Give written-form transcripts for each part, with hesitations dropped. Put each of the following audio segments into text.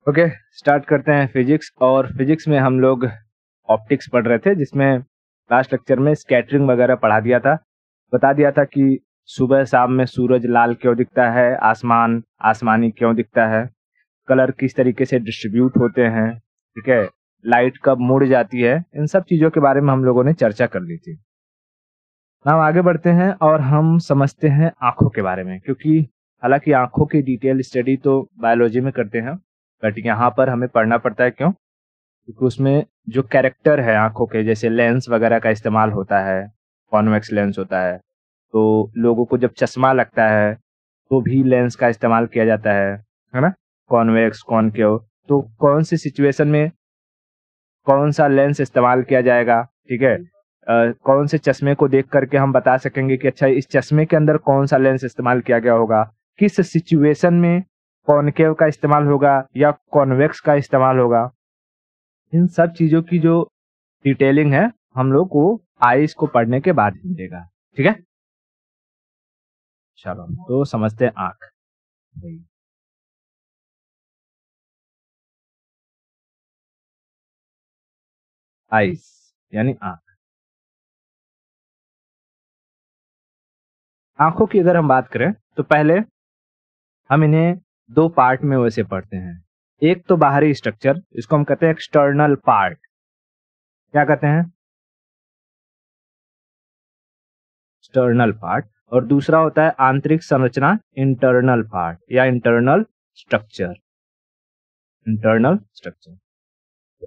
Okay, start करते हैं physics. और फिजिक्स में हम लोग ऑप्टिक्स पढ़ रहे थे, जिसमें लास्ट लेक्चर में स्कैटरिंग वगैरह पढ़ा दिया था। बता दिया था कि सुबह शाम में सूरज लाल क्यों दिखता है, आसमान आसमानी क्यों दिखता है, कलर किस तरीके से डिस्ट्रीब्यूट होते हैं, ठीक है, लाइट कब मुड़ जाती है, इन सब चीज़ों के बारे में हम लोगों ने चर्चा कर ली थी। हम आगे बढ़ते हैं और हम समझते हैं आंखों के बारे में, क्योंकि हालांकि आंखों की डिटेल स्टडी तो बायोलॉजी में करते हैं, बट यहाँ पर हमें पढ़ना पड़ता है। क्यों? क्योंकि उसमें जो कैरेक्टर है आंखों के, जैसे लेंस वगैरह का इस्तेमाल होता है, कॉन्वेक्स लेंस होता है, तो लोगों को जब चश्मा लगता है तो भी लेंस का इस्तेमाल किया जाता है ना, कॉन्वेक्स कॉनकेव। तो कौन सी सिचुएशन में कौन सा लेंस इस्तेमाल किया जाएगा, ठीक है, कौन से चश्मे को देख करके हम बता सकेंगे कि अच्छा इस चश्मे के अंदर कौन सा लेंस इस्तेमाल किया गया होगा, किस सिचुएशन में कॉनकेव का इस्तेमाल होगा या कॉन्वेक्स का इस्तेमाल होगा। इन सब चीजों की जो डिटेलिंग है हम लोग को आईज को पढ़ने के बाद ही मिलेगा, ठीक है। चलो तो समझते हैं आंख। आईज यानी आंख। आंखों की अगर हम बात करें तो पहले हम इन्हें दो पार्ट में वैसे पढ़ते हैं। एक तो बाहरी स्ट्रक्चर, इसको हम कहते हैं एक्सटर्नल पार्ट। क्या कहते हैं? External part. और दूसरा होता है आंतरिक संरचना, इंटरनल पार्ट या इंटरनल स्ट्रक्चर। Internal structure.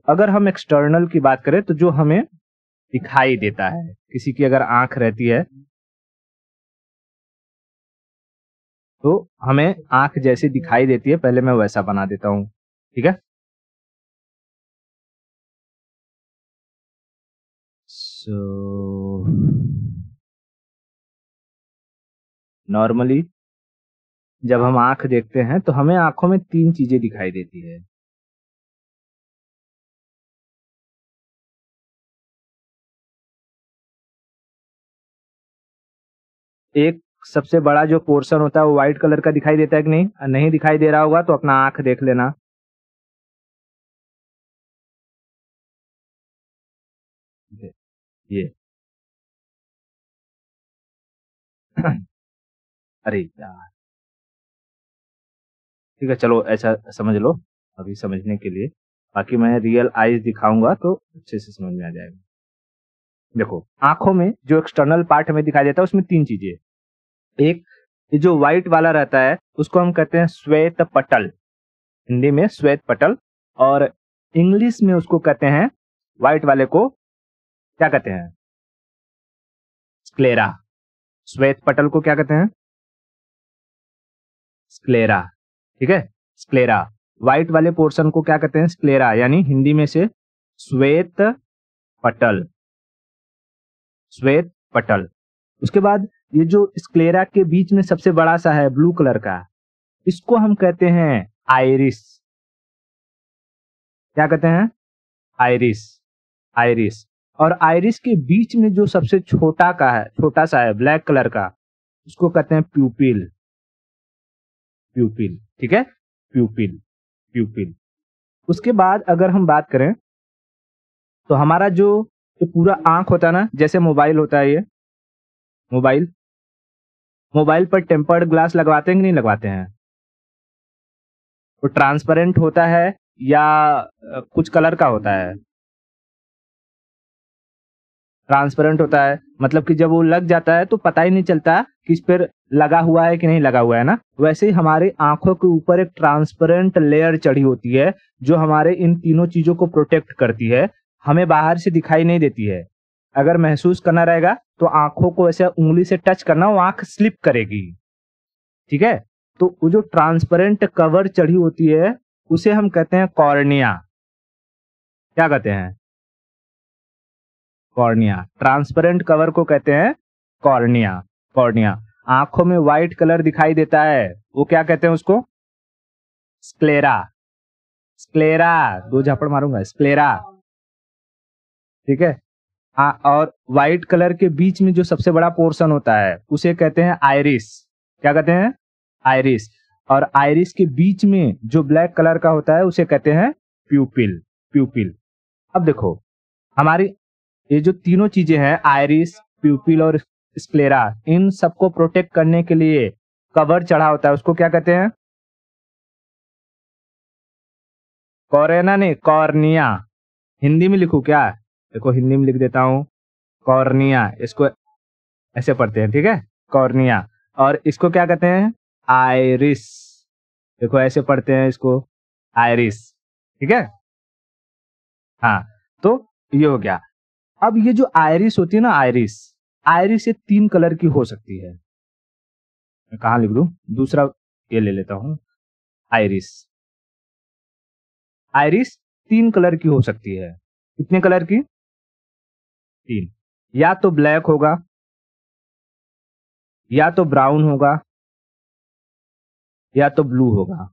अगर हम एक्सटर्नल की बात करें तो जो हमें दिखाई देता है, किसी की अगर आंख रहती है तो हमें आंख जैसी दिखाई देती है, पहले मैं वैसा बना देता हूं, ठीक है। नॉर्मली जब हम आंख देखते हैं तो हमें आंखों में तीन चीजें दिखाई देती है। एक सबसे बड़ा जो पोर्शन होता है वो व्हाइट कलर का दिखाई देता है कि नहीं? नहीं दिखाई दे रहा होगा तो अपना आंख देख लेना। ये अरे यार, ठीक है, चलो ऐसा समझ लो अभी समझने के लिए, बाकी मैं रियल आईज दिखाऊंगा तो अच्छे से समझ में आ जाएगा। देखो, आंखों में जो एक्सटर्नल पार्ट हमें दिखाई देता है उसमें तीन चीजें। एक, ये जो व्हाइट वाला रहता है उसको हम कहते हैं श्वेत पटल, हिंदी में श्वेत पटल, और इंग्लिश में उसको कहते हैं, व्हाइट वाले को क्या कहते हैं? स्क्लेरा। श्वेत पटल को क्या कहते हैं? स्क्लेरा, ठीक है, स्क्लेरा। व्हाइट वाले पोर्शन को क्या कहते हैं? स्क्लेरा, यानी हिंदी में से श्वेत पटल, श्वेत पटल। उसके बाद ये जो स्क्लेरा के बीच में सबसे बड़ा सा है ब्लू कलर का, इसको हम कहते हैं आइरिस। क्या कहते हैं? Iris, iris. और आइरिस के बीच में जो सबसे छोटा का है, छोटा सा है ब्लैक कलर का, उसको कहते हैं प्यूपिल। प्यूपिल, ठीक है, प्यूपिल, प्यूपिल। उसके बाद अगर हम बात करें तो हमारा जो पूरा आंख होता है ना, जैसे मोबाइल होता है, ये मोबाइल, मोबाइल पर टेम्पर्ड ग्लास लगवाते हैं कि नहीं लगवाते हैं? तो ट्रांसपेरेंट होता है या कुछ कलर का होता है? ट्रांसपेरेंट होता है, मतलब कि जब वो लग जाता है तो पता ही नहीं चलता कि इस पर लगा हुआ है कि नहीं लगा हुआ है ना। वैसे ही हमारी आंखों के ऊपर एक ट्रांसपेरेंट लेयर चढ़ी होती है जो हमारे इन तीनों चीजों को प्रोटेक्ट करती है, हमें बाहर से दिखाई नहीं देती है। अगर महसूस करना रहेगा तो आंखों को ऐसे उंगली से टच करना, वो आंख स्लिप करेगी, ठीक है। तो वो जो ट्रांसपेरेंट कवर चढ़ी होती है उसे हम कहते हैं कॉर्निया। क्या कहते हैं? कॉर्निया। ट्रांसपेरेंट कवर को कहते हैं कॉर्निया, कॉर्निया। आंखों में व्हाइट कलर दिखाई देता है, वो क्या कहते हैं उसको? स्क्लेरा, स्क्लेरा, दो झापड़ मारूंगा, स्क्लेरा, ठीक है। और व्हाइट कलर के बीच में जो सबसे बड़ा पोर्शन होता है उसे कहते हैं आइरिस। क्या कहते हैं? आइरिस। और आइरिस के बीच में जो ब्लैक कलर का होता है उसे कहते हैं प्यूपिल। प्यूपिल। अब देखो हमारी ये जो तीनों चीजें हैं, आइरिस, प्यूपिल और स्क्लेरा, इन सबको प्रोटेक्ट करने के लिए कवर चढ़ा होता है, उसको क्या कहते हैं? कोरेना नहीं, कॉर्निया। हिंदी में लिखूं क्या? देखो हिंदी में लिख देता हूं, कॉर्निया। इसको ऐसे पढ़ते हैं, ठीक है, कॉर्निया। और इसको क्या कहते हैं? आइरिस। देखो ऐसे पढ़ते हैं इसको, आइरिस, ठीक है। हाँ, तो ये हो गया। अब ये जो आइरिस होती है ना, आइरिस, आइरिस ये 3 कलर की हो सकती है। मैं कहाँ लिख दूं? दूसरा ये ले लेता हूं, आइरिस। आइरिस 3 कलर की हो सकती है। कितने कलर की? 3। या तो ब्लैक होगा, या तो ब्राउन होगा, या तो ब्लू होगा।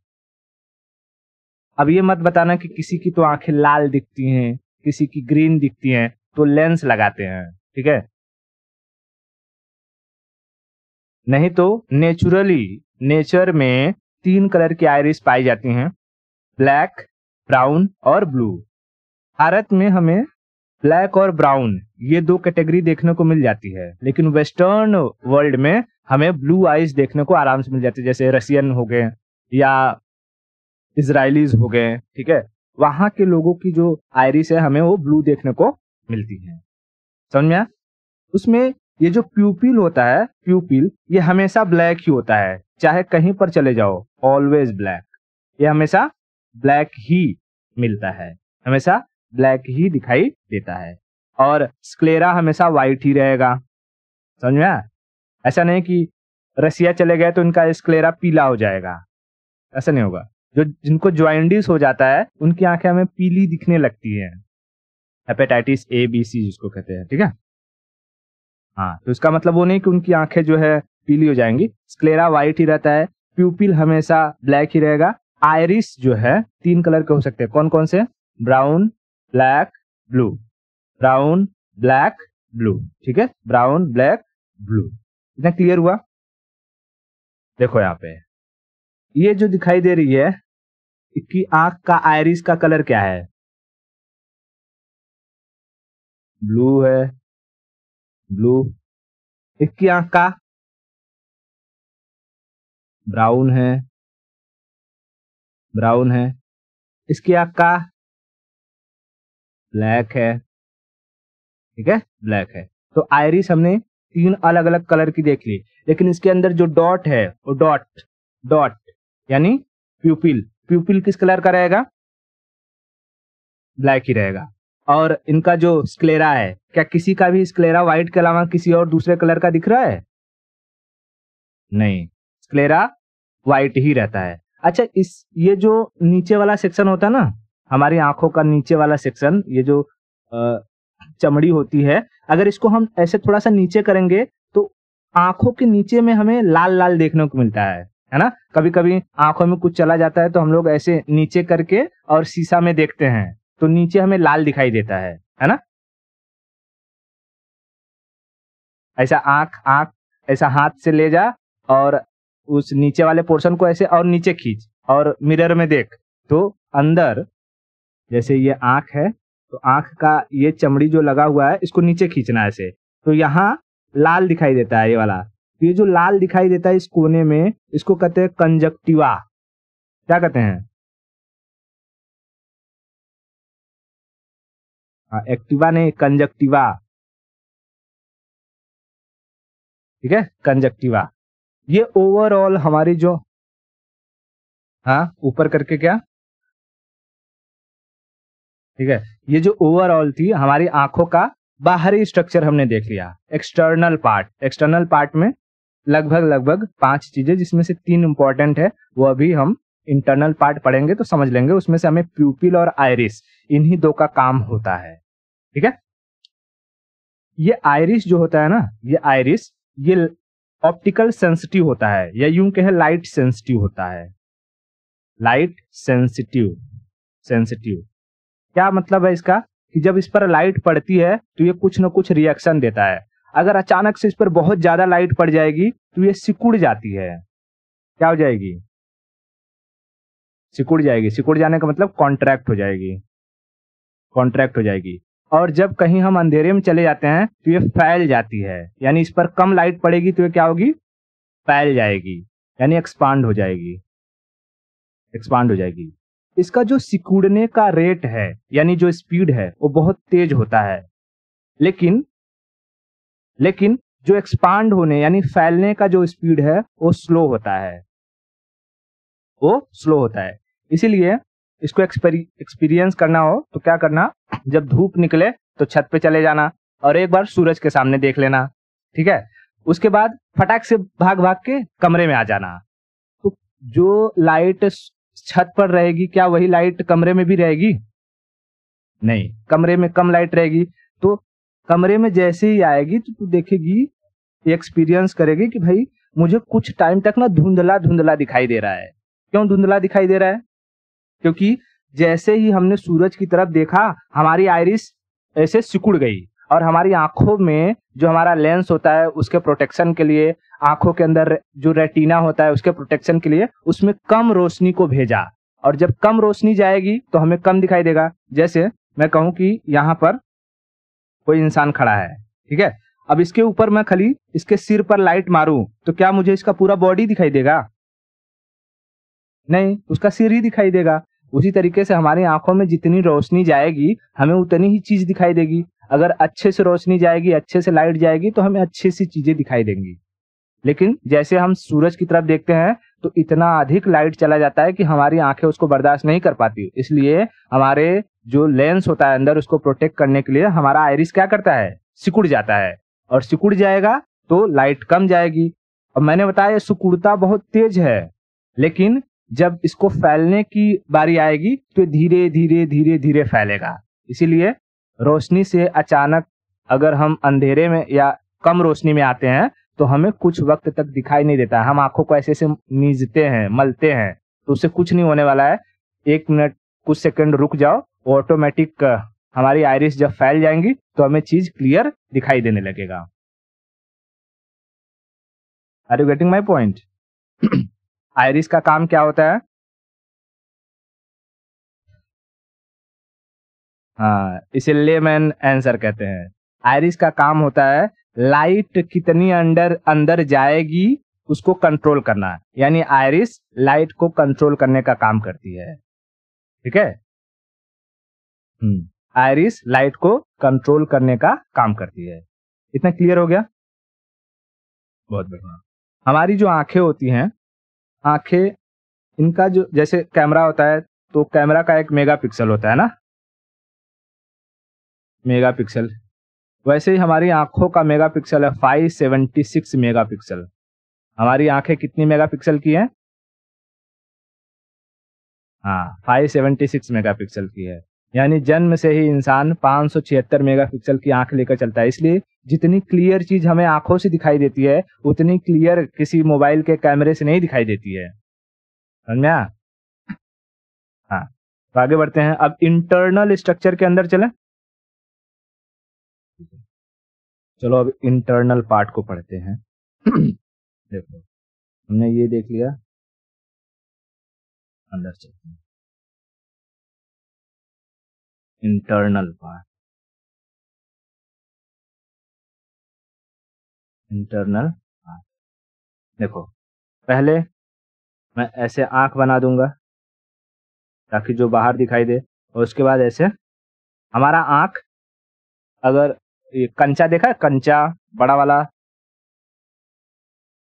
अब ये मत बताना कि किसी की तो आंखें लाल दिखती हैं, किसी की ग्रीन दिखती हैं, तो लेंस लगाते हैं, ठीक है। नहीं तो नेचुरली, नेचर में 3 कलर की आइरिस पाई जाती हैं, ब्लैक, ब्राउन और ब्लू। भारत में हमें ब्लैक और ब्राउन ये 2 कैटेगरी देखने को मिल जाती है, लेकिन वेस्टर्न वर्ल्ड में हमें ब्लू आइज देखने को आराम से मिल जाती है, जैसे रशियन हो गए या इजराइलीज हो गए, ठीक है। वहां के लोगों की जो आइरिस है हमें वो ब्लू देखने को मिलती है, समझ में आया? उसमें ये जो प्यूपिल होता है, प्यूपिल ये हमेशा ब्लैक ही होता है, चाहे कहीं पर चले जाओ, ऑलवेज ब्लैक। ये हमेशा ब्लैक ही मिलता है, हमेशा ब्लैक ही दिखाई देता है। और स्क्लेरा हमेशा व्हाइट ही रहेगा, समझ में आया? ऐसा नहीं कि रसिया चले गए तो इनका स्क्लेरा पीला हो जाएगा, ऐसा नहीं होगा। जो जिनको ज्वाइंडिस हो जाता है उनकी आंखें हमें पीली दिखने लगती है, हेपेटाइटिस ए बी सी जिसको कहते हैं, ठीक है। हाँ, तो इसका मतलब वो नहीं कि उनकी आंखें जो है पीली हो जाएंगी, स्क्लेरा व्हाइट ही रहता है, प्यूपिल हमेशा ब्लैक ही रहेगा। आइरिस जो है 3 कलर के हो सकते हैं, कौन कौन से? Brown, black, blue. Brown, black, blue, ठीक है, ब्राउन, ब्लैक, ब्लू। इतना क्लियर हुआ? देखो यहाँ पे ये जो दिखाई दे रही है कि आंख का आइरिस का कलर क्या है? ब्लू है, ब्लू। इसकी आंख का ब्राउन है, ब्राउन है। इसकी आंख का ब्लैक है, ठीक है, ब्लैक है। तो आइरिस हमने 3 अलग अलग कलर की देख ली, लेकिन इसके अंदर जो डॉट है वो डॉट, डॉट यानी प्यूपिल, प्यूपिल किस कलर का रहेगा? ब्लैक ही रहेगा। और इनका जो स्क्लेरा है, क्या किसी का भी स्क्लेरा व्हाइट के अलावा किसी और दूसरे कलर का दिख रहा है? नहीं, स्क्लेरा व्हाइट ही रहता है। अच्छा, इस ये जो नीचे वाला सेक्शन होता है ना, हमारी आंखों का नीचे वाला सेक्शन, ये जो चमड़ी होती है, अगर इसको हम ऐसे थोड़ा सा नीचे करेंगे तो आंखों के नीचे में हमें लाल लाल देखने को मिलता है ना। कभी कभी आंखों में कुछ चला जाता है तो हम लोग ऐसे नीचे करके और शीशा में देखते हैं तो नीचे हमें लाल दिखाई देता है ना। ऐसा आंख आंख ऐसा हाथ से ले जा और उस नीचे वाले पोर्शन को ऐसे और नीचे खींच और मिरर में देख, तो अंदर जैसे ये आंख है तो आंख का ये चमड़ी जो लगा हुआ है इसको नीचे खींचना है ऐसे, तो यहाँ लाल दिखाई देता है ये वाला। तो ये जो लाल दिखाई देता है इस कोने में, इसको कहते हैं कंजक्टिवा। क्या कहते हैं? एक्टिवा नहीं, कंजक्टिवा, ठीक है, कंजक्टिवा। ये ओवरऑल हमारी जो, हाँ ऊपर करके क्या, ठीक है, ये जो ओवरऑल थी हमारी आंखों का बाहरी स्ट्रक्चर हमने देख लिया। एक्सटर्नल पार्ट, एक्सटर्नल पार्ट में लगभग लगभग 5 चीजें, जिसमें से 3 इंपॉर्टेंट है, वो अभी हम इंटरनल पार्ट पढ़ेंगे तो समझ लेंगे। उसमें से हमें प्यूपिल और आइरिस, इन्हीं 2 का काम होता है, ठीक है। ये आइरिस जो होता है ना, ये आइरिस ये ऑप्टिकल सेंसिटिव होता है, या यूं कहे लाइट सेंसिटिव होता है। लाइट सेंसिटिव, सेंसिटिव क्या मतलब है इसका? कि जब इस पर लाइट पड़ती है तो ये कुछ न कुछ रिएक्शन देता है। अगर अचानक से इस पर बहुत ज्यादा लाइट पड़ जाएगी तो ये सिकुड़ जाती है। क्या हो जाएगी? सिकुड़ जाएगी। सिकुड़ जाने का मतलब कॉन्ट्रैक्ट हो जाएगी, कॉन्ट्रैक्ट हो जाएगी। और जब कहीं हम अंधेरे में चले जाते हैं तो ये फैल जाती है, यानी इस पर कम लाइट पड़ेगी तो ये क्या होगी, फैल जाएगी, यानी एक्सपांड हो जाएगी, एक्सपांड हो जाएगी। इसका जो सिकुड़ने का रेट है यानी जो स्पीड है वो बहुत तेज होता है, लेकिन जो एक्सपांड होने यानी फैलने का जो स्पीड है वो स्लो होता है, वो स्लो होता है। इसीलिए इसको एक्सपीरियंस करना हो तो क्या करना, जब धूप निकले तो छत पे चले जाना और एक बार सूरज के सामने देख लेना, ठीक है। उसके बाद फटाक से भाग भाग के कमरे में आ जाना। तो जो लाइट छत पर रहेगी क्या वही लाइट कमरे में भी रहेगी? नहीं, कमरे में कम लाइट रहेगी। तो कमरे में जैसे ही आएगी तो तू देखेगी, एक्सपीरियंस करेगी कि भाई मुझे कुछ टाइम तक ना धुंधला धुंधला दिखाई दे रहा है। क्यों धुंधला दिखाई दे रहा है? क्योंकि जैसे ही हमने सूरज की तरफ देखा हमारी आइरिस ऐसे सिकुड़ गई और हमारी आंखों में जो हमारा लेंस होता है उसके प्रोटेक्शन के लिए, आंखों के अंदर जो रेटिना होता है उसके प्रोटेक्शन के लिए उसमें कम रोशनी को भेजा, और जब कम रोशनी जाएगी तो हमें कम दिखाई देगा। जैसे मैं कहूं कि यहाँ पर कोई इंसान खड़ा है, ठीक है, अब इसके ऊपर मैं खाली इसके सिर पर लाइट मारूं तो क्या मुझे इसका पूरा बॉडी दिखाई देगा? नहीं, उसका सिर ही दिखाई देगा। उसी तरीके से हमारी आंखों में जितनी रोशनी जाएगी हमें उतनी ही चीज दिखाई देगी। अगर अच्छे से रोशनी जाएगी, अच्छे से लाइट जाएगी तो हमें अच्छी सी चीजें दिखाई देंगी। लेकिन जैसे हम सूरज की तरफ देखते हैं तो इतना अधिक लाइट चला जाता है कि हमारी आंखें उसको बर्दाश्त नहीं कर पाती। इसलिए हमारे जो लेंस होता है अंदर उसको प्रोटेक्ट करने के लिए हमारा आइरिस क्या करता है, सिकुड़ जाता है, और सिकुड़ जाएगा तो लाइट कम जाएगी। और मैंने बताया ये सिकुड़ता बहुत तेज है, लेकिन जब इसको फैलने की बारी आएगी तो धीरे धीरे धीरे धीरे फैलेगा। इसीलिए रोशनी से अचानक अगर हम अंधेरे में या कम रोशनी में आते हैं तो हमें कुछ वक्त तक दिखाई नहीं देता। हम आंखों को ऐसे ऐसे नीजते हैं, मलते हैं, तो उससे कुछ नहीं होने वाला है। 1 मिनट कुछ सेकंड रुक जाओ, ऑटोमेटिक हमारी आइरिस जब फैल जाएंगी तो हमें चीज क्लियर दिखाई देने लगेगा। Are you getting my point? Iris का काम क्या होता है? हाँ, इसे लेमैन आंसर कहते हैं। आइरिस का काम होता है लाइट कितनी अंदर जाएगी उसको कंट्रोल करना, यानी आइरिस लाइट को कंट्रोल करने का काम करती है, ठीक है। आइरिस लाइट को कंट्रोल करने का काम करती है। इतना क्लियर हो गया? बहुत बढ़िया। हमारी जो आंखें होती हैं, आंखें, इनका जो जैसे कैमरा होता है तो कैमरा का एक मेगापिक्सल होता है ना, मेगापिक्सल। वैसे ही हमारी आंखों का मेगापिक्सल है 576 मेगापिक्सल। हमारी आंखें कितनी मेगापिक्सल की हैं? हाँ, 576 मेगापिक्सल की है। यानी जन्म से ही इंसान 576 मेगापिक्सल की आंख लेकर चलता है। इसलिए जितनी क्लियर चीज हमें आंखों से दिखाई देती है उतनी क्लियर किसी मोबाइल के कैमरे से नहीं दिखाई देती है। समझ में आया? हाँ, तो आगे बढ़ते हैं। अब इंटरनल स्ट्रक्चर के अंदर चलें। चलो अब इंटरनल पार्ट को पढ़ते हैं। देखो, हमने ये देख लिया, अंदर चलते हैं। Internal part, internal part. देखो, पहले मैं ऐसे आंख बना दूंगा ताकि जो बाहर दिखाई दे, और उसके बाद ऐसे हमारा आंख, अगर ये कंचा देखा है, कंचा बड़ा वाला,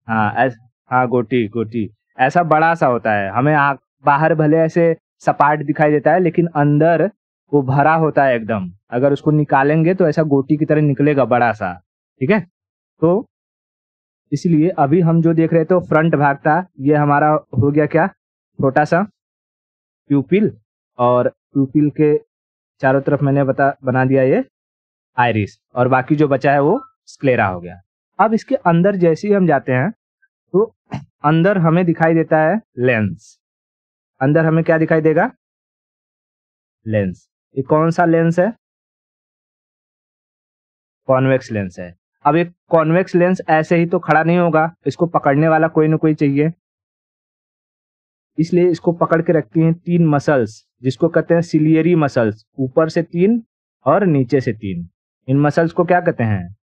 हाँ हाँ, गोटी गोटी ऐसा बड़ा सा होता है। हमें आंख बाहर भले ऐसे सपाट दिखाई देता है लेकिन अंदर वो भरा होता है एकदम। अगर उसको निकालेंगे तो ऐसा गोटी की तरह निकलेगा, बड़ा सा, ठीक है। तो इसलिए अभी हम जो देख रहे थे फ्रंट भाग था, ये हमारा हो गया क्या, छोटा सा प्यूपिल, और प्यूपिल के चारों तरफ मैंने बना दिया ये आइरिस, और बाकी जो बचा है वो स्क्लेरा हो गया। अब इसके अंदर जैसे ही हम जाते हैं तो अंदर हमें दिखाई देता है लेंस। अंदर हमें क्या दिखाई देगा? लेंस। ये कौन सा लेंस है? कॉन्वेक्स लेंस है। अब एक कॉन्वेक्स लेंस ऐसे ही तो खड़ा नहीं होगा, इसको पकड़ने वाला कोई ना कोई चाहिए। इसलिए इसको पकड़ के रखती हैं 3 मसल्स, जिसको कहते हैं सिलियरी मसल्स। ऊपर से 3 और नीचे से 3। इन मसल्स को क्या कहते हैं?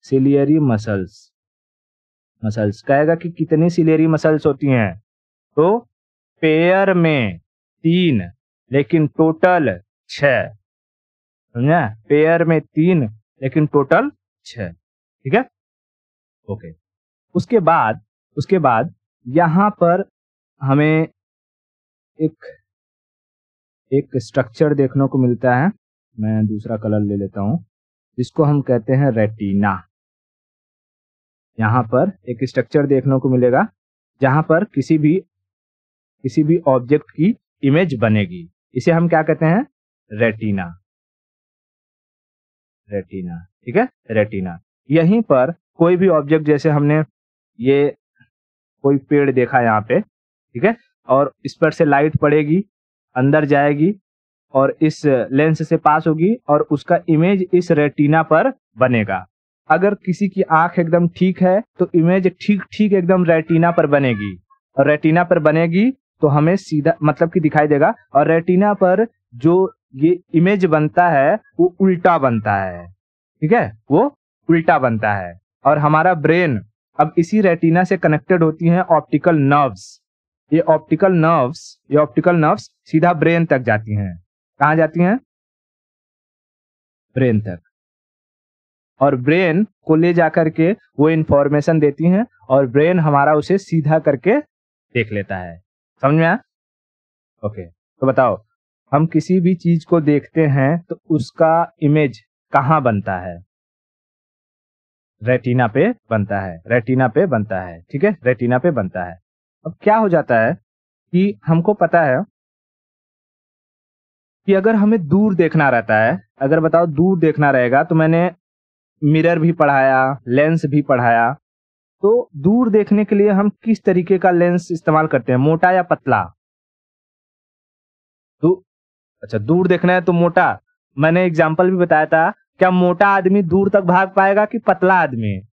Ciliary muscles. मसल्स कहेगा कि कितनी सिलियरी मसल्स होती हैं, तो पेयर में 3 लेकिन टोटल 6। समझा? पेयर में 3 लेकिन टोटल 6। ठीक है, ओके। उसके बाद यहां पर हमें एक स्ट्रक्चर देखने को मिलता है। मैं दूसरा कलर ले लेता हूं, जिसको हम कहते हैं रेटिना। यहां पर एक स्ट्रक्चर देखने को मिलेगा जहां पर किसी भी ऑब्जेक्ट की इमेज बनेगी। इसे हम क्या कहते हैं? रेटिना। रेटिना, ठीक है, रेटिना। यहीं पर कोई भी ऑब्जेक्ट, जैसे हमने ये कोई पेड़ देखा यहाँ पे, ठीक है, और इस पर से लाइट पड़ेगी, अंदर जाएगी और इस लेंस से पास होगी और उसका इमेज इस रेटिना पर बनेगा। अगर किसी की आंख एकदम ठीक है तो इमेज ठीक एकदम रेटिना पर बनेगी, और रेटिना पर बनेगी तो हमें सीधा मतलब कि दिखाई देगा। और रेटिना पर जो ये इमेज बनता है वो उल्टा बनता है, ठीक है, वो उल्टा बनता है। और हमारा ब्रेन अब इसी रेटिना से कनेक्टेड होती हैं ऑप्टिकल नर्व्स। ये ऑप्टिकल नर्व्स सीधा ब्रेन तक जाती हैं। कहाँ जाती हैं? ब्रेन तक। और ब्रेन को ले जाकर के वो इंफॉर्मेशन देती हैं और ब्रेन हमारा उसे सीधा करके देख लेता है। समझ में आया? ओके, तो बताओ, हम किसी भी चीज को देखते हैं तो उसका इमेज कहाँ बनता है? रेटिना पे बनता है, रेटिना पे बनता है, ठीक है, रेटिना पे बनता है। अब क्या हो जाता है कि हमको पता है कि अगर हमें दूर देखना रहता है, अगर बताओ दूर देखना रहेगा, तो मैंने मिरर भी पढ़ाया, लेंस भी पढ़ाया। तो दूर देखने के लिए हम किस तरीके का लेंस इस्तेमाल करते हैं, मोटा या पतला? तो अच्छा, दूर देखना है तो मोटा। मैंने एग्जाम्पल भी बताया था, क्या मोटा आदमी दूर तक भाग पाएगा कि पतला आदमी?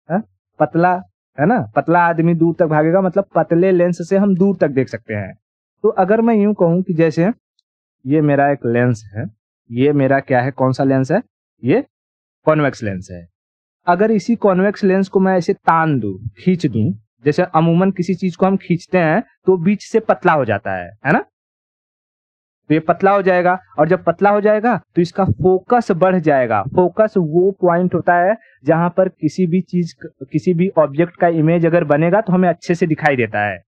है? पतला, है ना, पतला आदमी दूर तक भागेगा, मतलब पतले लेंस से हम दूर तक देख सकते हैं। तो अगर मैं यूं कहूं कि जैसे ये मेरा एक लेंस है, ये मेरा क्या है, कौन सा लेंस है? ये कॉन्वेक्स लेंस है। अगर इसी कॉन्वेक्स लेंस को मैं ऐसे तान दूं, खींच दूं, जैसे अमूमन किसी चीज को हम खींचते हैं तो बीच से पतला हो जाता है ना? तो ये पतला हो जाएगा, और जब पतला हो जाएगा तो इसका फोकस बढ़ जाएगा। फोकस वो पॉइंट होता है जहां पर किसी भी ऑब्जेक्ट का इमेज अगर बनेगा तो हमें अच्छे से दिखाई देता है।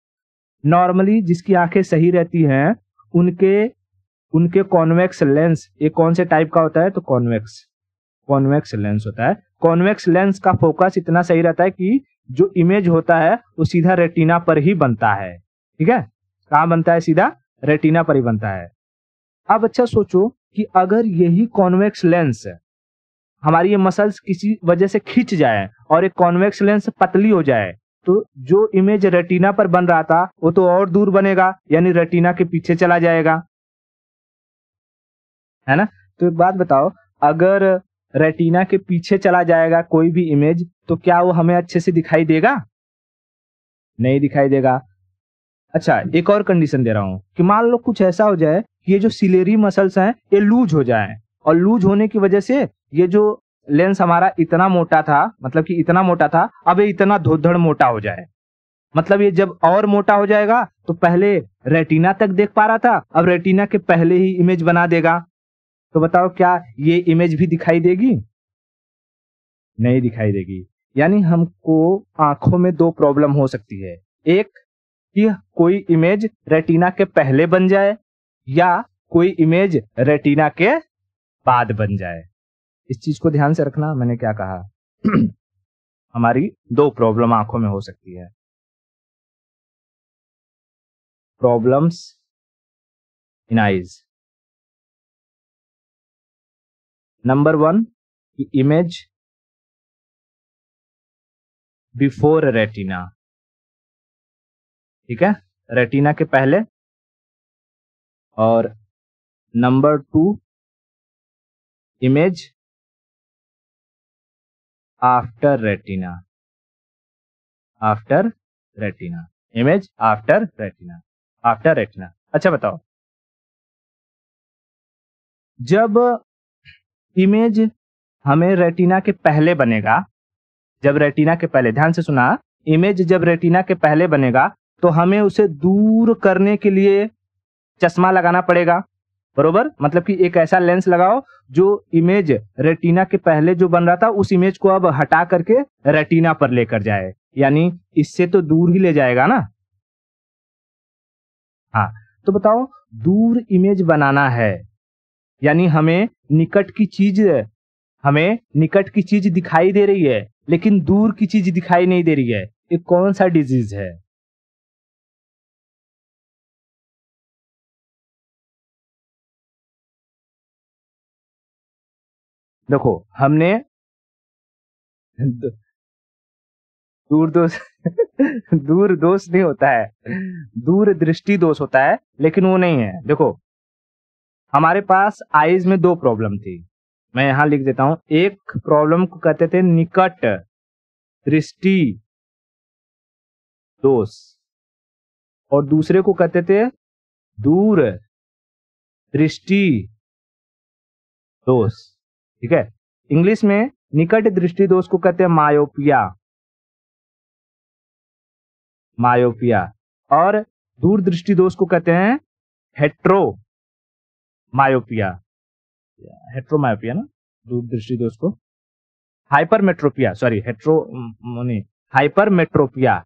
नॉर्मली जिसकी आंखें सही रहती हैं उनके कॉन्वेक्स लेंस, ये कौन से टाइप का होता है? तो कॉन्वेक्स लेंस होता है। कॉन्वेक्स लेंस का फोकस इतना सही रहता है कि जो इमेज होता है वो सीधा रेटिना पर ही बनता है। ठीक है, कहाँ बनता है? सीधा रेटिना पर ही बनता है। अब अच्छा सोचो कि अगर यही कॉन्वेक्स लेंस हमारी ये मसल्स किसी वजह से खिंच जाए और एक कॉन्वेक्स लेंस पतली हो जाए, तो जो इमेज रेटिना पर बन रहा था वो तो और दूर बनेगा, यानी रेटिना के पीछे चला जाएगा, है ना? तो एक बात बताओ, अगर रेटिना के पीछे चला जाएगा कोई भी इमेज, तो क्या वो हमें अच्छे से दिखाई देगा? नहीं दिखाई देगा। अच्छा, एक और कंडीशन दे रहा हूं कि मान लो कुछ ऐसा हो जाए कि ये जो सिलेरी मसल्स हैं ये लूज हो जाए, और लूज होने की वजह से ये जो लेंस हमारा इतना मोटा था, मतलब कि इतना मोटा था, अब ये इतना धोधड़ मोटा हो जाए। मतलब ये जब और मोटा हो जाएगा तो पहले रेटिना तक देख पा रहा था, अब रेटिना के पहले ही इमेज बना देगा। तो बताओ, क्या ये इमेज भी दिखाई देगी? नहीं दिखाई देगी। यानी हमको आंखों में दो प्रॉब्लम हो सकती है। एक कि कोई इमेज रेटिना के पहले बन जाए, या कोई इमेज रेटिना के बाद बन जाए। इस चीज को ध्यान से रखना, मैंने क्या कहा। हमारी दो प्रॉब्लम आंखों में हो सकती है। Problems in eyes. Number 1, image before retina. ठीक है, रेटिना के पहले। और number 2, image after retina. After retina, image after retina, after retina. अच्छा बताओ, जब इमेज हमें रेटिना के पहले बनेगा, जब रेटिना के पहले, ध्यान से सुना, इमेज जब रेटिना के पहले बनेगा तो हमें उसे दूर करने के लिए चश्मा लगाना पड़ेगा, बरोबर। मतलब कि एक ऐसा लेंस लगाओ जो इमेज रेटिना के पहले जो बन रहा था उस इमेज को अब हटा करके रेटिना पर लेकर जाए, यानी इससे तो दूर ही ले जाएगा ना। हाँ, तो बताओ, दूर इमेज बनाना है यानी हमें निकट की चीज दिखाई दे रही है लेकिन दूर की चीज दिखाई नहीं दे रही है। ये कौन सा डिजीज है? देखो, हमने दूर दोष दूर दोष नहीं होता है, दूर दृष्टि दोष होता है, लेकिन वो नहीं है। देखो, हमारे पास आईज में दो प्रॉब्लम थी, मैं यहां लिख देता हूं। एक प्रॉब्लम को कहते थे निकट दृष्टि दोष और दूसरे को कहते थे दूर दृष्टि दोष। ठीक है, इंग्लिश में निकट दृष्टि दोष को कहते हैं मायोपिया, मायोपिया, और दूर दृष्टि दोष को कहते हैं हेट्रो मायोपिया, हेट्रोमायोपिया ना, दूर दृष्टि दोष को हाइपरमेट्रोपिया, सॉरी हेट्रो नहीं, हाइपरमेट्रोपिया,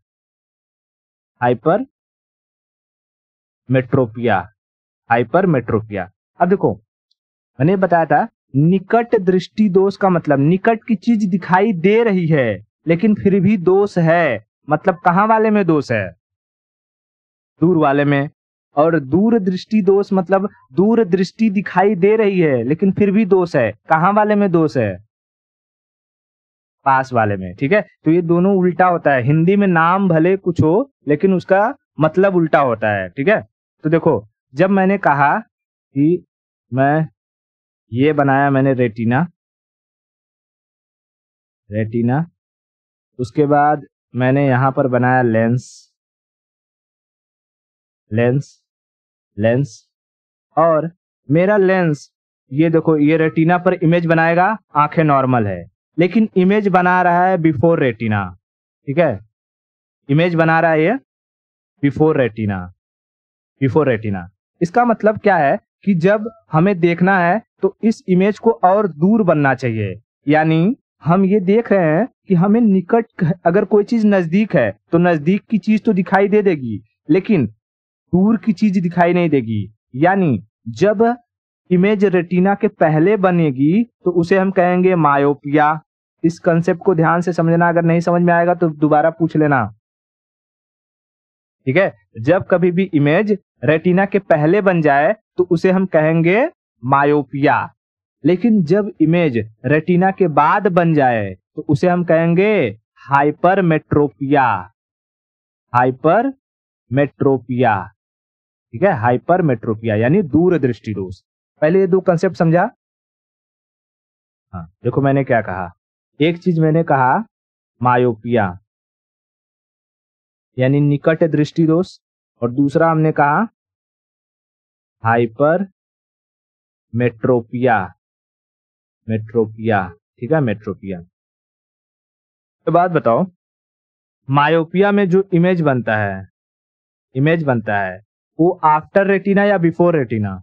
हाइपरमेट्रोपिया, हाइपरमेट्रोपिया। अब देखो, मैंने बताया था निकट दृष्टि दोष का मतलब निकट की चीज दिखाई दे रही है लेकिन फिर भी दोष है। मतलब कहां वाले में दोष है? दूर वाले में। और दूर दृष्टि दोष मतलब दूर दृष्टि दिखाई दे रही है लेकिन फिर भी दोष है। कहां वाले में दोष है? पास वाले में। ठीक है, तो ये दोनों उल्टा होता है। हिंदी में नाम भले कुछ हो लेकिन उसका मतलब उल्टा होता है। ठीक है, तो देखो, जब मैंने कहा कि मैं ये बनाया, मैंने रेटिना, रेटिना, उसके बाद मैंने यहां पर बनाया लेंस, लेंस, लेंस, और मेरा लेंस, ये देखो, ये रेटिना पर इमेज बनाएगा, आंखें नॉर्मल है, लेकिन इमेज बना रहा है बिफोर रेटिना। ठीक है, इमेज बना रहा है ये बिफोर रेटिना, बिफोर रेटिना। इसका मतलब क्या है कि जब हमें देखना है तो इस इमेज को और दूर बनना चाहिए। यानी हम ये देख रहे हैं कि हमें निकट, अगर कोई चीज नजदीक है तो नजदीक की चीज तो दिखाई दे देगी लेकिन दूर की चीज दिखाई नहीं देगी। यानी जब इमेज रेटिना के पहले बनेगी तो उसे हम कहेंगे मायोपिया। इस कंसेप्ट को ध्यान से समझना, अगर नहीं समझ में आएगा तो दोबारा पूछ लेना। ठीक है, जब कभी भी इमेज रेटिना के पहले बन जाए तो उसे हम कहेंगे मायोपिया, लेकिन जब इमेज रेटिना के बाद बन जाए तो उसे हम कहेंगे हाइपरमेट्रोपिया, हाइपरमेट्रोपिया। ठीक है, हाइपरमेट्रोपिया यानी दूर दृष्टि दोष। पहले ये दो कंसेप्ट समझा। हाँ, देखो मैंने क्या कहा, एक चीज मैंने कहा मायोपिया यानी निकट दृष्टि दोष, और दूसरा हमने कहा हाइपर मेट्रोपिया, मेट्रोपिया। ठीक है, मेट्रोपिया। तो बात बताओ, मायोपिया में जो इमेज बनता है, इमेज बनता है, वो आफ्टर रेटिना या before retina?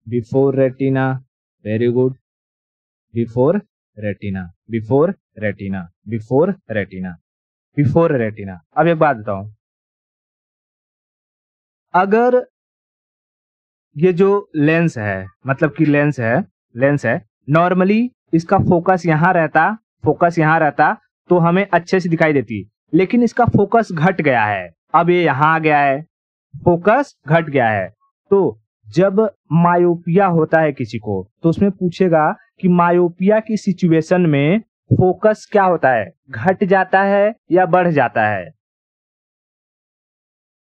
Before retina, very good, before retina, before retina, before retina, before retina. अब एक बात बताओ, अगर ये जो लेंस है, मतलब कि लेंस है, लेंस है, नॉर्मली इसका फोकस यहां रहता, फोकस यहां रहता तो हमें अच्छे से दिखाई देती, लेकिन इसका फोकस घट गया है, अब ये यहां आ गया है, फोकस घट गया है। तो जब मायोपिया होता है किसी को तो उसमें पूछेगा कि मायोपिया की सिचुएशन में फोकस क्या होता है, घट जाता है या बढ़ जाता है?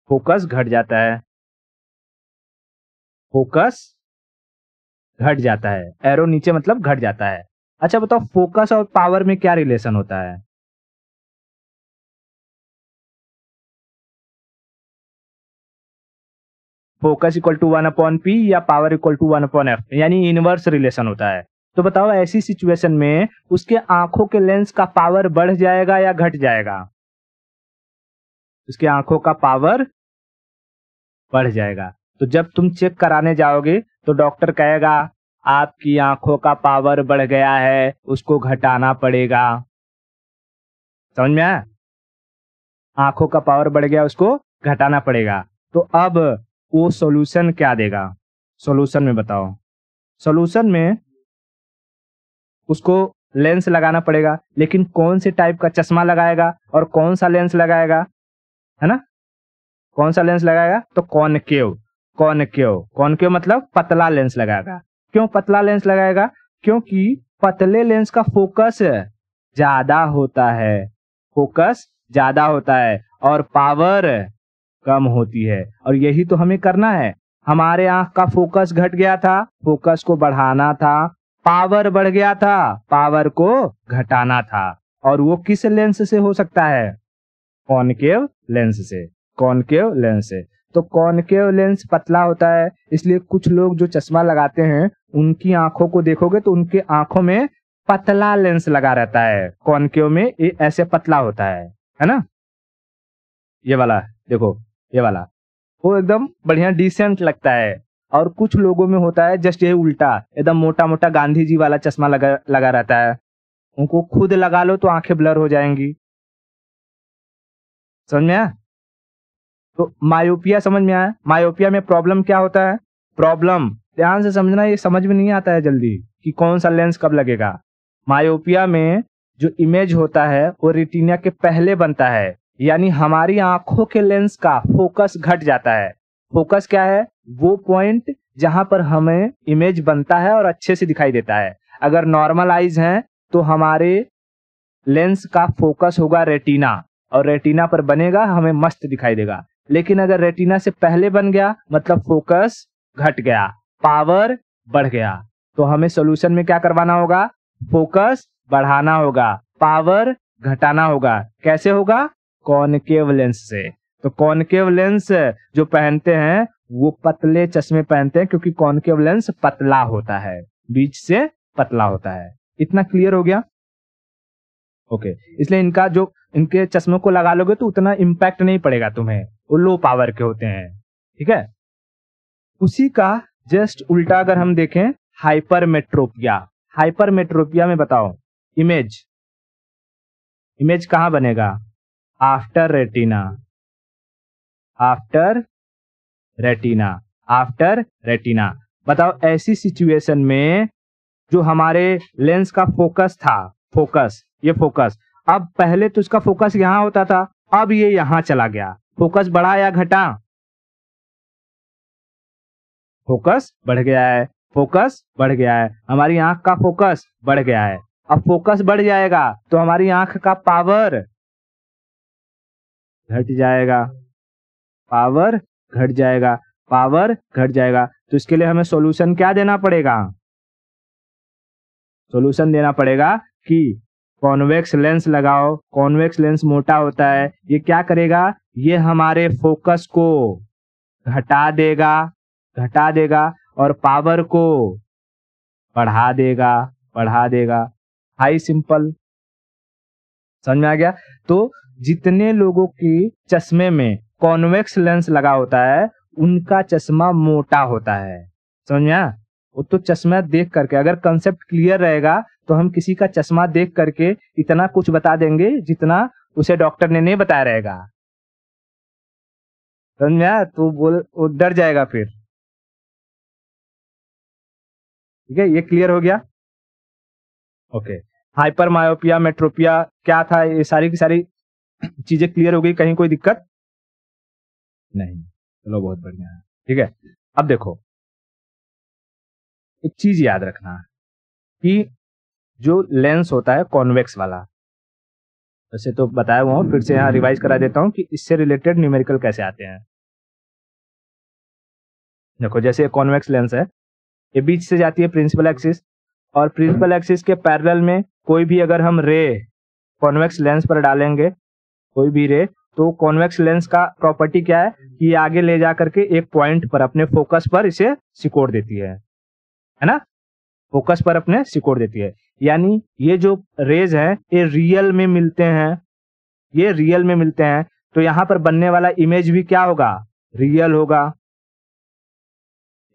फोकस घट जाता है, फोकस घट जाता है, एरो नीचे मतलब घट जाता है। अच्छा बताओ, फोकस और पावर में क्या रिलेशन होता है? फोकस इक्वल टू 1/p या पावर इक्वल टू 1/f, यानी इनवर्स रिलेशन होता है। तो बताओ ऐसी सिचुएशन में उसके आंखों के लेंस का पावर बढ़ जाएगा या घट जाएगा? उसके आंखों का पावर बढ़ जाएगा। तो जब तुम चेक कराने जाओगे तो डॉक्टर कहेगा आपकी आंखों का पावर बढ़ गया है, उसको घटाना पड़ेगा। समझ में आया? आंखों का पावर बढ़ गया, उसको घटाना पड़ेगा। तो अब वो सॉल्यूशन क्या देगा? सॉल्यूशन में बताओ। सॉल्यूशन में उसको लेंस लगाना पड़ेगा, लेकिन कौन से टाइप का चश्मा लगाएगा और कौन सा लेंस लगाएगा, है ना? कौन सा लेंस लगाएगा? तो कॉनकेव। कॉनकेव, कॉनकेव मतलब पतला लेंस लगाएगा। क्यों पतला लेंस लगाएगा? क्योंकि पतले लेंस का फोकस ज्यादा होता है, फोकस ज्यादा होता है और पावर कम होती है। और यही तो हमें करना है। हमारे आंख का फोकस घट गया था, फोकस को बढ़ाना था। पावर बढ़ गया था, पावर को घटाना था। और वो किस लेंस से हो सकता है? कॉनकेव लेंस से। कॉनकेव लेंस से। तो कॉनकेव लेंस पतला होता है, इसलिए कुछ लोग जो चश्मा लगाते हैं उनकी आंखों को देखोगे तो उनके आंखों में पतला लेंस लगा रहता है। कॉनकेव में ये ऐसे पतला होता है ना? ये वाला देखो, ये वाला वो एकदम बढ़िया डिसेंट लगता है। और कुछ लोगों में होता है जस्ट ये उल्टा, एकदम मोटा मोटा गांधी जी वाला चश्मा लगा रहता है। उनको खुद लगा लो तो आंखें ब्लर हो जाएंगी। समझ में आया? तो मायोपिया समझ में आया? मायोपिया में प्रॉब्लम क्या होता है? प्रॉब्लम ध्यान से समझना, ये समझ में नहीं आता है जल्दी कि कौन सा लेंस कब लगेगा। मायोपिया में जो इमेज होता है वो रेटिना के पहले बनता है, यानी हमारी आंखों के लेंस का फोकस घट जाता है। फोकस क्या है? वो पॉइंट जहां पर हमें इमेज बनता है और अच्छे से दिखाई देता है। अगर नॉर्मल आइज हैं तो हमारे लेंस का फोकस होगा रेटिना, और रेटिना पर बनेगा, हमें मस्त दिखाई देगा। लेकिन अगर रेटिना से पहले बन गया मतलब फोकस घट गया, पावर बढ़ गया। तो हमें सॉल्यूशन में क्या करवाना होगा? फोकस बढ़ाना होगा, पावर घटाना होगा। कैसे होगा? कॉनकेव लेंस से। तो कॉनकेव लेंस जो पहनते हैं वो पतले चश्मे पहनते हैं, क्योंकि कॉनकेव लेंस पतला होता है, बीच से पतला होता है। इतना क्लियर हो गया? ओके। इसलिए इनके चश्मों को लगा लोगे तो उतना इम्पैक्ट नहीं पड़ेगा तुम्हें, वो लो पावर के होते हैं। ठीक है? उसी का जस्ट उल्टा अगर हम देखें, हाइपरमेट्रोपिया। हाइपरमेट्रोपिया में बताओ इमेज कहां बनेगा? After retina. After retina. After retina. बताओ ऐसी सिचुएशन में जो हमारे लेंस का फोकस था, फोकस, ये फोकस, अब पहले तो इसका फोकस यहां होता था, अब ये यहां चला गया। फोकस बढ़ा या घटा? फोकस बढ़ गया है। फोकस बढ़ गया है, हमारी आंख का फोकस बढ़ गया है। अब फोकस बढ़ जाएगा तो हमारी आंख का पावर घट जाएगा। पावर घट जाएगा, पावर घट जाएगा। तो इसके लिए हमें सॉल्यूशन क्या देना पड़ेगा? सॉल्यूशन देना पड़ेगा कि कॉन्वेक्स लेंस लगाओ। कॉन्वेक्स लेंस मोटा होता है, ये क्या करेगा? ये हमारे फोकस को घटा देगा और पावर को बढ़ा देगा। High simple. समझ में आ गया? तो जितने लोगों की चश्मे में कॉन्वेक्स लेंस लगा होता है उनका चश्मा मोटा होता है। समझ में आया? वो तो चश्मा देख करके, अगर कंसेप्ट क्लियर रहेगा तो हम किसी का चश्मा देख करके इतना कुछ बता देंगे जितना उसे डॉक्टर ने नहीं बताया रहेगा। समझ में आया? तो वो डर जाएगा फिर। ठीक है, ये क्लियर हो गया? ओके। हाइपर मायोपिया, मेट्रोपिया क्या था, ये सारी की सारी चीजें क्लियर हो गई? कहीं कोई दिक्कत नहीं? चलो बहुत बढ़िया है। ठीक है, अब देखो एक चीज याद रखना कि जो लेंस होता है कॉन्वेक्स वाला, वैसे तो बताया हुआ हूं, फिर से यहाँ रिवाइज करा देता हूं कि इससे रिलेटेड न्यूमेरिकल कैसे आते हैं। देखो जैसे कॉन्वेक्स लेंस है, ये बीच से जाती है प्रिंसिपल एक्सिस, और प्रिंसिपल एक्सिस के पैरेलल में कोई भी अगर हम रे कॉन्वेक्स लेंस पर डालेंगे, कोई भी रे, तो कॉन्वेक्स लेंस का प्रॉपर्टी क्या है कि ये आगे ले जा करके एक पॉइंट पर अपने फोकस पर इसे सिकोड़ देती है ना, फोकस पर अपने सिकोड़ देती है। यानी ये जो रेज है ये रियल में मिलते हैं, ये रियल में मिलते हैं, तो यहां पर बनने वाला इमेज भी क्या होगा, रियल होगा।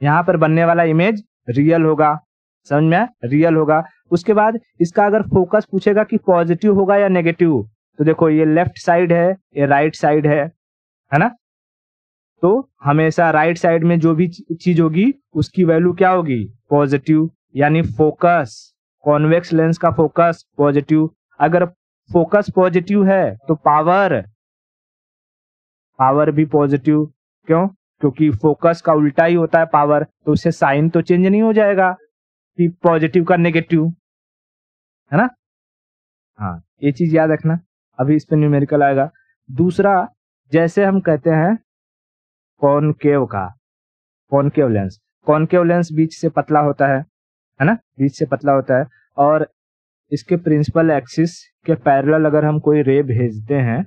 यहां पर बनने वाला इमेज रियल होगा, समझ में, रियल होगा। उसके बाद इसका अगर फोकस पूछेगा कि पॉजिटिव होगा या नेगेटिव, तो देखो ये लेफ्ट साइड है, ये राइट साइड है ना, तो हमेशा राइट साइड में जो भी चीज होगी उसकी वैल्यू क्या होगी, पॉजिटिव। यानी फोकस, कॉन्वेक्स लेंस का फोकस पॉजिटिव। अगर फोकस पॉजिटिव है तो पावर भी पॉजिटिव। क्यों, क्योंकि फोकस का उल्टा ही होता है पावर, तो उससे साइन तो चेंज नहीं हो जाएगा कि पॉजिटिव का नेगेटिव, है ना। हाँ, ये चीज याद रखना, अभी इस पे न्यूमेरिकल आएगा। दूसरा, जैसे हम कहते हैं कॉनकेव लेंस बीच से पतला होता है ना, बीच से पतला होता है, और इसके प्रिंसिपल एक्सिस के पैरेलल अगर हम कोई रे भेजते हैं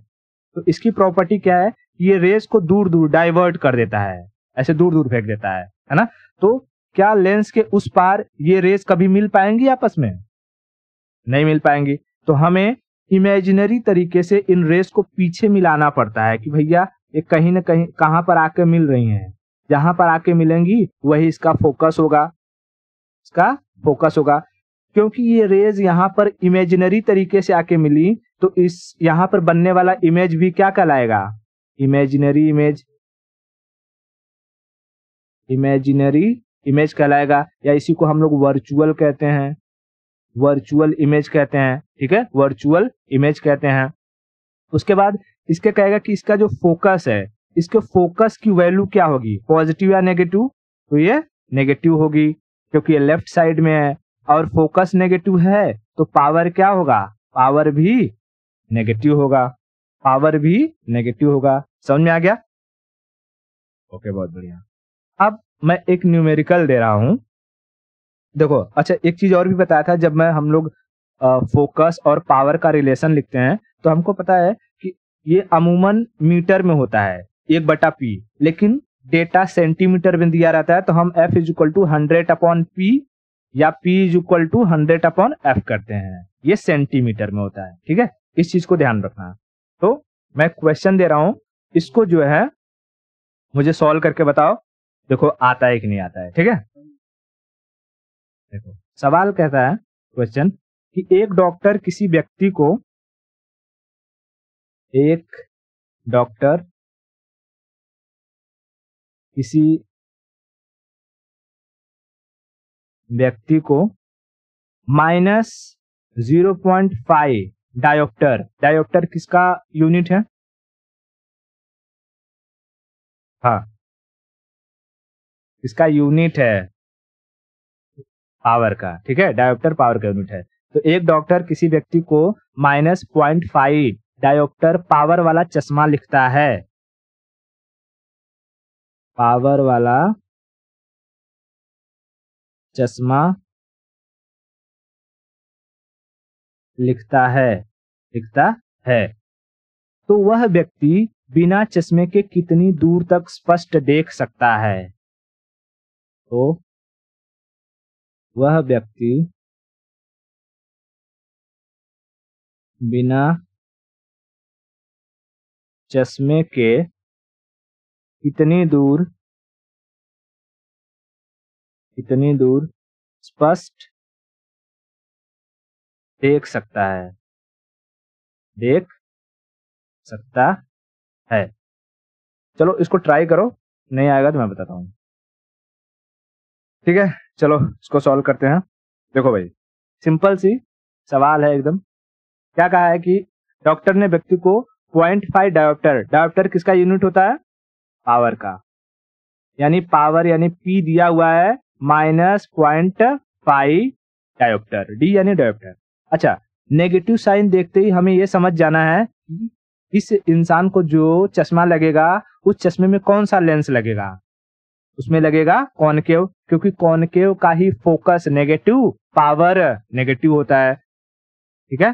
तो इसकी प्रॉपर्टी क्या है, ये रेस को दूर दूर डाइवर्ट कर देता है, ऐसे दूर दूर फेंक देता है ना। तो क्या लेंस के उस पार ये रेस कभी मिल पाएंगी आपस में, नहीं मिल पाएंगी। तो हमें इमेजिनरी तरीके से इन रेस को पीछे मिलाना पड़ता है कि भैया ये कहीं ना कहीं कहां पर आके मिल रही हैं, जहां पर आके मिलेंगी वही इसका फोकस होगा, क्योंकि ये रेज यहाँ पर इमेजिनरी तरीके से आके मिली, तो इस यहाँ पर बनने वाला इमेज भी क्या कहलाएगा, इमेजिनरी इमेज कहलाएगा, या इसी को हम लोग वर्चुअल कहते हैं, वर्चुअल इमेज कहते हैं, ठीक है, वर्चुअल इमेज कहते हैं। उसके बाद इसके कहेगा कि इसका जो फोकस है, इसके फोकस की वैल्यू क्या होगी, पॉजिटिव या नेगेटिव, तो ये नेगेटिव होगी क्योंकि ये लेफ्ट साइड में है, और फोकस नेगेटिव है तो पावर क्या होगा, पावर भी नेगेटिव होगा। समझ में आ गया, ओके, बहुत बढ़िया। अब मैं एक न्यूमेरिकल दे रहा हूं, देखो। अच्छा, एक चीज और भी बताया था, जब हम लोग फोकस और पावर का रिलेशन लिखते हैं तो हमको पता है कि ये अमूमन मीटर में होता है 1/p, लेकिन डेटा सेंटीमीटर में दिया रहता है, तो हम F = 100/P या P = 100/F करते हैं, ये सेंटीमीटर में होता है, ठीक है, इस चीज को ध्यान रखना। तो मैं क्वेश्चन दे रहा हूं, इसको जो है मुझे सॉल्व करके बताओ, देखो आता है कि नहीं आता है, ठीक है। देखो सवाल कहता है, क्वेश्चन, कि एक डॉक्टर किसी व्यक्ति को -0.5 डायोप्टर किसका यूनिट है, हाँ, इसका यूनिट है पावर का, ठीक है, डायोप्टर पावर का यूनिट है। तो एक डॉक्टर किसी व्यक्ति को -0.5 डायोप्टर पावर वाला चश्मा लिखता है, पावर वाला चश्मा लिखता है, तो वह व्यक्ति बिना चश्मे के कितनी दूर तक स्पष्ट देख सकता है, तो वह व्यक्ति बिना चश्मे के कितनी दूर स्पष्ट देख सकता है। चलो इसको ट्राई करो, नहीं आएगा तो मैं बताता हूँ, ठीक है। चलो इसको सॉल्व करते हैं। देखो भाई, सिंपल सी सवाल है एकदम। क्या कहा है कि डॉक्टर ने व्यक्ति को 0.5 डायोप्टर किसका यूनिट होता है, पावर का, यानी पावर यानी P दिया हुआ है -0.5 डायोप्टर, D यानी डायोप्टर। अच्छा, नेगेटिव साइन देखते ही हमें यह समझ जाना है कि इस इंसान को जो चश्मा लगेगा उस चश्मे में कौन सा लेंस लगेगा, उसमें लगेगा कॉनकेव, क्योंकि कॉनकेव का ही फोकस नेगेटिव, पावर नेगेटिव होता है, ठीक है।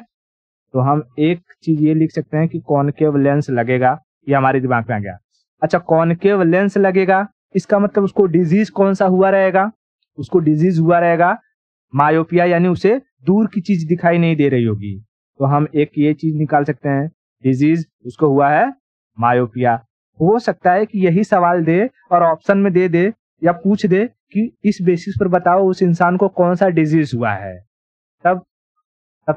तो हम एक चीज ये लिख सकते हैं कि कॉनकेव लेंस लगेगा। ये हमारे दिमाग में आ गया। अच्छा, कॉनकेव लेंस लगेगा, इसका मतलब उसको डिजीज कौन सा हुआ रहेगा? उसको डिजीज हुआ रहेगा मायोपिया, यानी उसे दूर की चीज दिखाई नहीं दे रही होगी। तो हम एक ये चीज निकाल सकते हैं, डिजीज उसको हुआ है मायोपिया। हो सकता है कि यही सवाल दे और ऑप्शन में दे दे या पूछ दे कि इस बेसिस पर बताओ उस इंसान को कौन सा डिजीज हुआ है। तब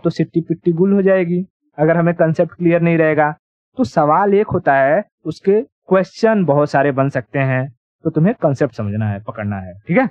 तो सिट्टी पिट्टी गुल हो जाएगी, अगर हमें कंसेप्ट क्लियर नहीं रहेगा। तो सवाल एक होता है, उसके क्वेश्चन बहुत सारे बन सकते हैं। तो तुम्हें कंसेप्ट समझना है, पकड़ना है। ठीक है,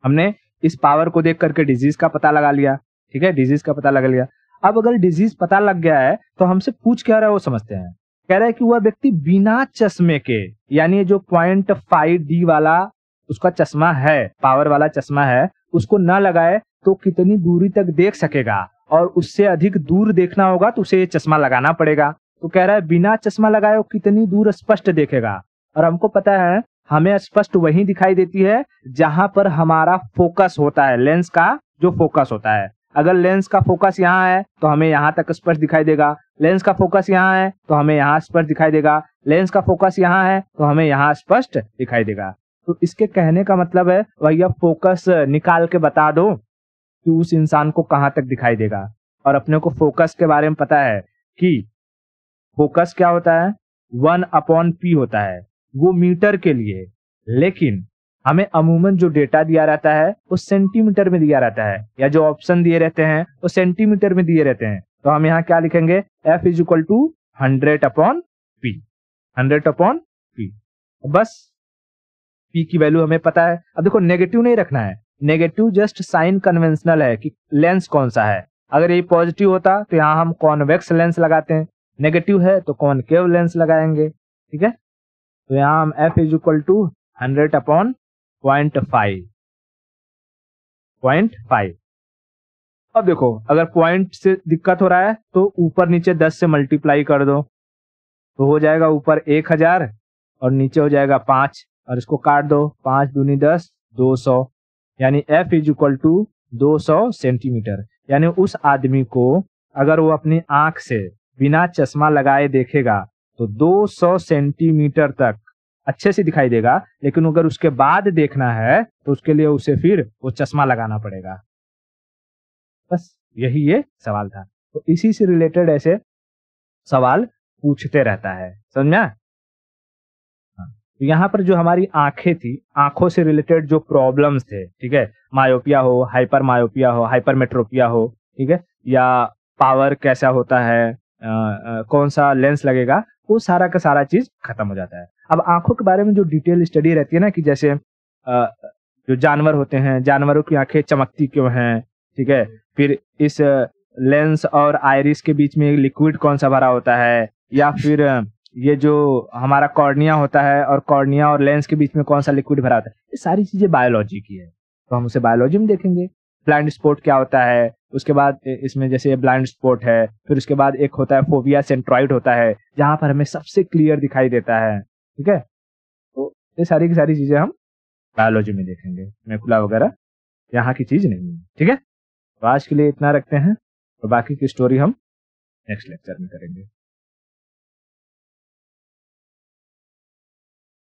हमने इस पावर को देख करके डिजीज का पता लगा लिया। ठीक है, डिजीज का पता लगा लिया। अब अगर डिजीज पता लग गया है तो हमसे पूछ क्या रहा है वो समझते हैं। कह रहा है कि वह व्यक्ति बिना चश्मे के, यानी जो 0.5D वाला उसका चश्मा है, पावर वाला चश्मा है, उसको ना लगाए तो कितनी दूरी तक देख सकेगा, और उससे अधिक दूर देखना होगा तो उसे ये चश्मा लगाना पड़ेगा। तो कह रहा है बिना चश्मा लगाए वो कितनी दूर स्पष्ट देखेगा। और हमको पता है हमें स्पष्ट वही दिखाई देती है जहां पर हमारा फोकस होता है, लेंस का जो फोकस होता है। अगर लेंस का फोकस यहाँ है तो हमें यहाँ तक स्पष्ट दिखाई देगा, लेंस का फोकस यहाँ है तो हमें यहाँ स्पष्ट दिखाई देगा, लेंस का फोकस यहाँ है तो हमें यहाँ स्पष्ट दिखाई देगा। तो इसके कहने का मतलब है भैया फोकस निकाल के बता दो कि उस इंसान को कहाँ तक दिखाई देगा। और अपने को फोकस के बारे में पता है कि फोकस क्या होता है, 1/p होता है, वो मीटर के लिए। लेकिन हमें अमूमन जो डेटा दिया रहता है वो सेंटीमीटर में दिया रहता है, या जो ऑप्शन दिए रहते हैं वो सेंटीमीटर में दिए रहते हैं। तो हम यहाँ क्या लिखेंगे, F = 100/p, 100/p। बस p की वैल्यू हमें पता है। अब देखो नेगेटिव नहीं रखना है, नेगेटिव जस्ट साइन कन्वेंशनल है कि लेंस कौन सा है। अगर ये पॉजिटिव होता तो यहाँ हम कॉन्वेक्स लेंस लगाते हैं, नेगेटिव है तो कॉनकेव लेंस लगाएंगे। ठीक है, तो यहाँ हम F = 100/0.5। अब देखो अगर पॉइंट से दिक्कत हो रहा है तो ऊपर नीचे 10 से मल्टीप्लाई कर दो, तो हो जाएगा ऊपर 1000 और नीचे हो जाएगा 5, और इसको काट दो, 5 दूनी 10, 200, यानी F = 200 सेंटीमीटर। यानी उस आदमी को अगर वो अपनी आंख से बिना चश्मा लगाए देखेगा तो 200 सेंटीमीटर तक अच्छे से दिखाई देगा। लेकिन अगर उसके बाद देखना है तो उसके लिए उसे फिर वो चश्मा लगाना पड़ेगा। बस यही ये सवाल था। तो इसी से रिलेटेड ऐसे सवाल पूछते रहता है, समझा? तो यहाँ पर जो हमारी आंखें थी, आंखों से रिलेटेड जो प्रॉब्लम्स थे, ठीक है, मायोपिया हो, हाइपर मायोपिया हो, हाइपरमेट्रोपिया हो, ठीक है, या पावर कैसा होता है, कौन सा लेंस लगेगा, वो सारा का सारा चीज खत्म हो जाता है। अब आंखों के बारे में जो डिटेल स्टडी रहती है ना, कि जैसे जो जानवर होते हैं, जानवरों की आंखें चमकती क्यों हैं, ठीक है, फिर इस लेंस और आइरिस के बीच में लिक्विड कौन सा भरा होता है, या फिर ये जो हमारा कॉर्निया होता है और कॉर्निया और लेंस के बीच में कौन सा लिक्विड भरा होता है, ये सारी चीजें बायोलॉजी की है। तो हम उसे बायोलॉजी में देखेंगे। ब्लाइंड स्पॉट क्या होता है, उसके बाद इसमें जैसे ब्लाइंड स्पॉट है, फिर उसके बाद एक होता है फोविया सेंट्रॉइड होता है, जहां पर हमें सबसे क्लियर दिखाई देता है। ठीक है, तो ये सारी की सारी चीजें हम बायोलॉजी में देखेंगे, मैकुला वगैरह यहाँ की चीज नहीं है। ठीक है, तो आज के लिए इतना रखते हैं और बाकी की स्टोरी हम नेक्स्ट लेक्चर में करेंगे।